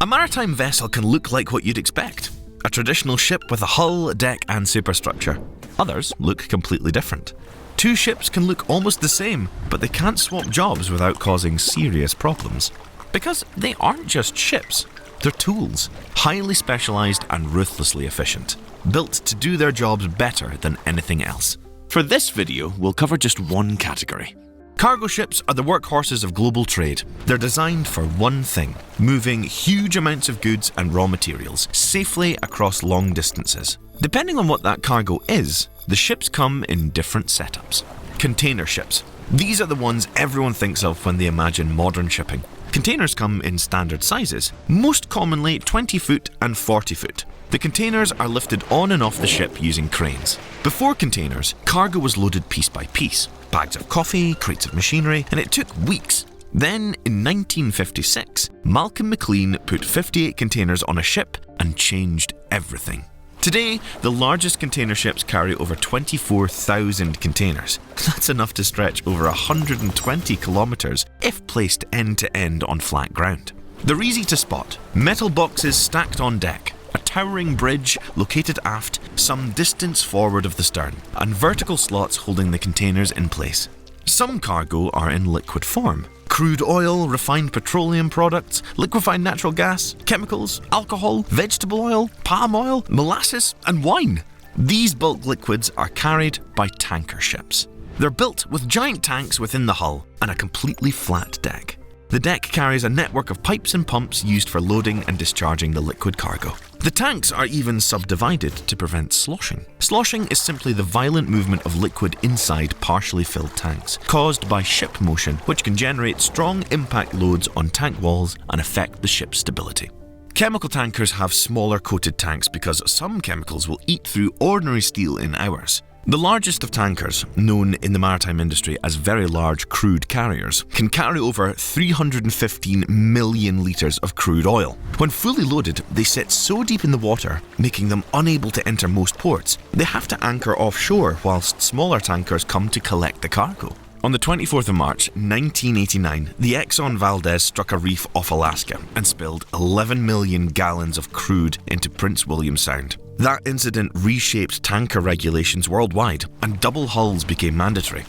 A maritime vessel can look like what you'd expect. A traditional ship with a hull, deck and superstructure. Others look completely different. Two ships can look almost the same, but they can't swap jobs without causing serious problems. Because they aren't just ships, they're tools, highly specialised and ruthlessly efficient, built to do their jobs better than anything else. For this video, we'll cover just one category. Cargo ships are the workhorses of global trade. They're designed for one thing: moving huge amounts of goods and raw materials safely across long distances. Depending on what that cargo is, the ships come in different setups. Container ships. These are the ones everyone thinks of when they imagine modern shipping. Containers come in standard sizes, most commonly 20 foot and 40 foot. The containers are lifted on and off the ship using cranes. Before containers, cargo was loaded piece by piece. Bags of coffee, crates of machinery, and it took weeks. Then, in 1956, Malcolm McLean put 58 containers on a ship and changed everything. Today, the largest container ships carry over 24,000 containers. That's enough to stretch over 120 kilometres if placed end to end on flat ground. They're easy to spot. Metal boxes stacked on deck, a towering bridge located aft some distance forward of the stern, and vertical slots holding the containers in place. Some cargo are in liquid form. Crude oil, refined petroleum products, liquefied natural gas, chemicals, alcohol, vegetable oil, palm oil, molasses, and wine. These bulk liquids are carried by tanker ships. They're built with giant tanks within the hull and a completely flat deck. The deck carries a network of pipes and pumps used for loading and discharging the liquid cargo. The tanks are even subdivided to prevent sloshing. Sloshing is simply the violent movement of liquid inside partially filled tanks, caused by ship motion, which can generate strong impact loads on tank walls and affect the ship's stability. Chemical tankers have smaller coated tanks because some chemicals will eat through ordinary steel in hours. The largest of tankers, known in the maritime industry as very large crude carriers, can carry over 315 million litres of crude oil. When fully loaded, they sit so deep in the water, making them unable to enter most ports. They have to anchor offshore whilst smaller tankers come to collect the cargo. On the 24th of March, 1989, the Exxon Valdez struck a reef off Alaska and spilled 11 million gallons of crude into Prince William Sound. That incident reshaped tanker regulations worldwide, and double hulls became mandatory.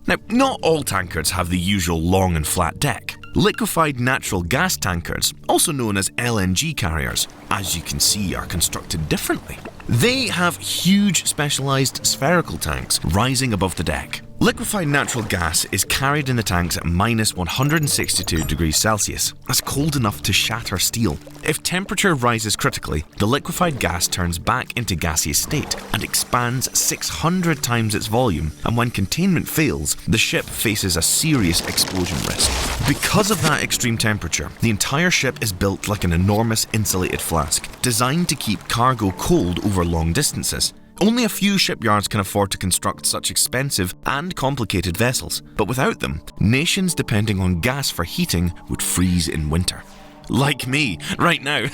Now, not all tankers have the usual long and flat deck. Liquefied natural gas tankers, also known as LNG carriers, as you can see, are constructed differently. They have huge specialised spherical tanks rising above the deck. Liquefied natural gas is carried in the tanks at minus 162 degrees Celsius. That's cold enough to shatter steel. If temperature rises critically, the liquefied gas turns back into gaseous state and expands 600 times its volume, and when containment fails, the ship faces a serious explosion risk. Because of that extreme temperature, the entire ship is built like an enormous insulated flask, designed to keep cargo cold over long distances. Only a few shipyards can afford to construct such expensive and complicated vessels, but without them, nations depending on gas for heating would freeze in winter. Like me, right now.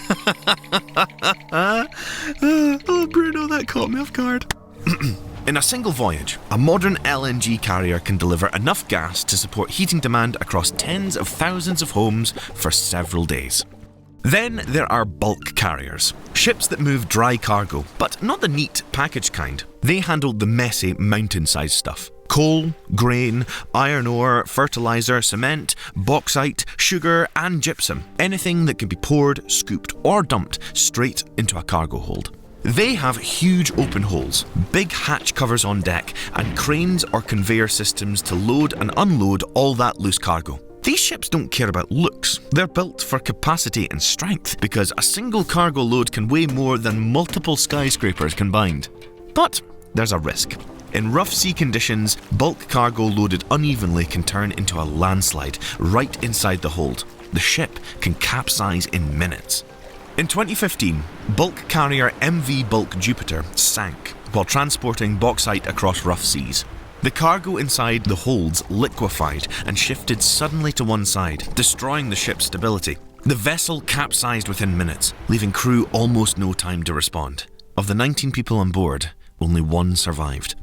Oh, Bruno, that caught me off guard. In a single voyage, a modern LNG carrier can deliver enough gas to support heating demand across tens of thousands of homes for several days. Then there are bulk carriers, ships that move dry cargo, but not the neat packaged kind. They handle the messy mountain-sized stuff. Coal, grain, iron ore, fertilizer, cement, bauxite, sugar and gypsum. Anything that can be poured, scooped or dumped straight into a cargo hold. They have huge open holes, big hatch covers on deck and cranes or conveyor systems to load and unload all that loose cargo. These ships don't care about looks. They're built for capacity and strength because a single cargo load can weigh more than multiple skyscrapers combined. But there's a risk. In rough sea conditions, bulk cargo loaded unevenly can turn into a landslide right inside the hold. The ship can capsize in minutes. In 2015, bulk carrier MV Bulk Jupiter sank while transporting bauxite across rough seas. The cargo inside the holds liquefied and shifted suddenly to one side, destroying the ship's stability. The vessel capsized within minutes, leaving crew almost no time to respond. Of the 19 people on board, only one survived.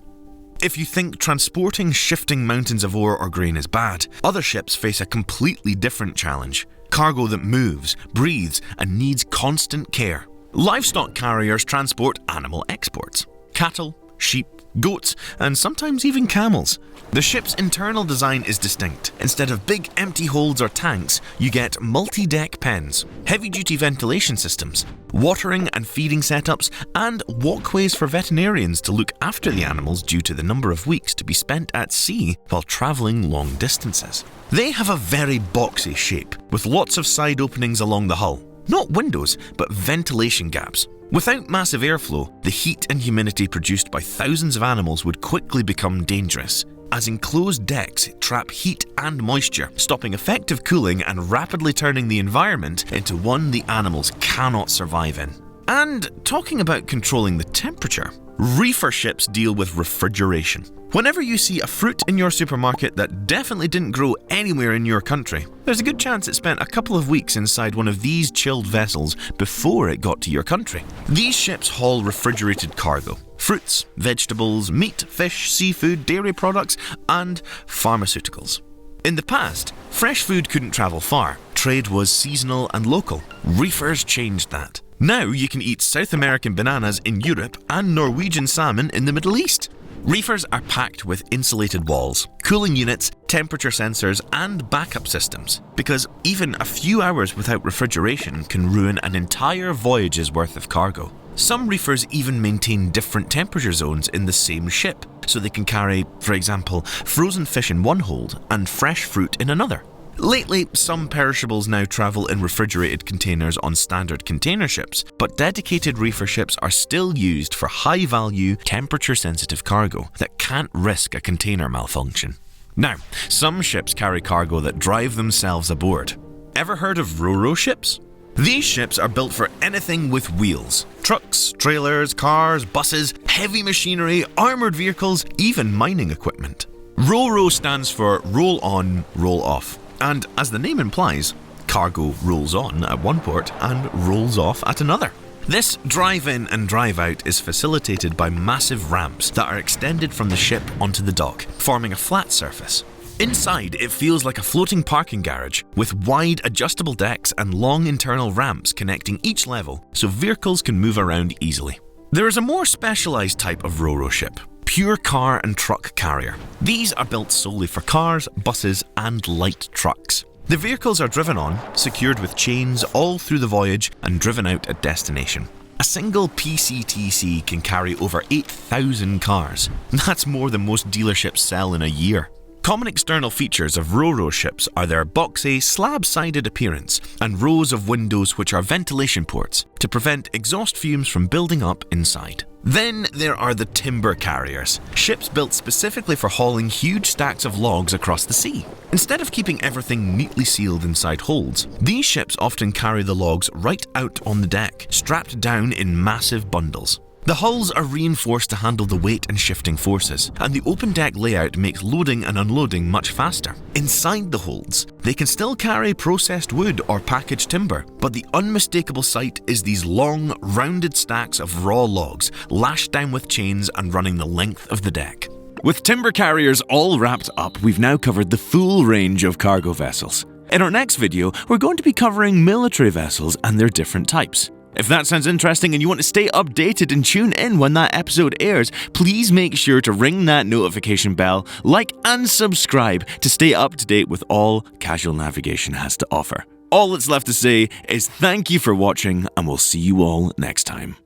If you think transporting shifting mountains of ore or grain is bad, other ships face a completely different challenge: cargo that moves, breathes, and needs constant care. Livestock carriers transport animal exports: cattle, sheep, goats, and sometimes even camels. The ship's internal design is distinct. Instead of big empty holds or tanks, you get multi-deck pens, heavy-duty ventilation systems, watering and feeding setups, and walkways for veterinarians to look after the animals due to the number of weeks to be spent at sea while travelling long distances. They have a very boxy shape, with lots of side openings along the hull. Not windows, but ventilation gaps. Without massive airflow, the heat and humidity produced by thousands of animals would quickly become dangerous, as enclosed decks trap heat and moisture, stopping effective cooling and rapidly turning the environment into one the animals cannot survive in. And talking about controlling the temperature, reefer ships deal with refrigeration. Whenever you see a fruit in your supermarket that definitely didn't grow anywhere in your country, there's a good chance it spent a couple of weeks inside one of these chilled vessels before it got to your country. These ships haul refrigerated cargo: fruits, vegetables, meat, fish, seafood, dairy products, and pharmaceuticals. In the past, fresh food couldn't travel far. Trade was seasonal and local. Reefers changed that. Now you can eat South American bananas in Europe and Norwegian salmon in the Middle East. Reefers are packed with insulated walls, cooling units, temperature sensors, and backup systems, because even a few hours without refrigeration can ruin an entire voyage's worth of cargo. Some reefers even maintain different temperature zones in the same ship, so they can carry, for example, frozen fish in one hold and fresh fruit in another. Lately, some perishables now travel in refrigerated containers on standard container ships, but dedicated reefer ships are still used for high-value, temperature-sensitive cargo that can't risk a container malfunction. Now, some ships carry cargo that drive themselves aboard. Ever heard of Roro Ships? These ships are built for anything with wheels: trucks, trailers, cars, buses, heavy machinery, armoured vehicles, even mining equipment. Roro stands for roll on, roll off. And as the name implies, cargo rolls on at one port and rolls off at another. This drive-in and drive-out is facilitated by massive ramps that are extended from the ship onto the dock, forming a flat surface. Inside, it feels like a floating parking garage, with wide adjustable decks and long internal ramps connecting each level so vehicles can move around easily. There is a more specialised type of Roro ship: pure car and truck carrier. These are built solely for cars, buses, and light trucks. The vehicles are driven on, secured with chains all through the voyage, and driven out at destination. A single PCTC can carry over 8,000 cars. That's more than most dealerships sell in a year. Common external features of Roro ships are their boxy, slab-sided appearance and rows of windows which are ventilation ports to prevent exhaust fumes from building up inside. Then there are the timber carriers, ships built specifically for hauling huge stacks of logs across the sea. Instead of keeping everything neatly sealed inside holds, these ships often carry the logs right out on the deck, strapped down in massive bundles. The hulls are reinforced to handle the weight and shifting forces, and the open deck layout makes loading and unloading much faster. Inside the holds, they can still carry processed wood or packaged timber, but the unmistakable sight is these long, rounded stacks of raw logs, lashed down with chains and running the length of the deck. With timber carriers all wrapped up, we've now covered the full range of cargo vessels. In our next video, we're going to be covering military vessels and their different types. If that sounds interesting and you want to stay updated and tune in when that episode airs, please make sure to ring that notification bell, like and subscribe to stay up to date with all Casual Navigation has to offer. All that's left to say is thank you for watching, and we'll see you all next time.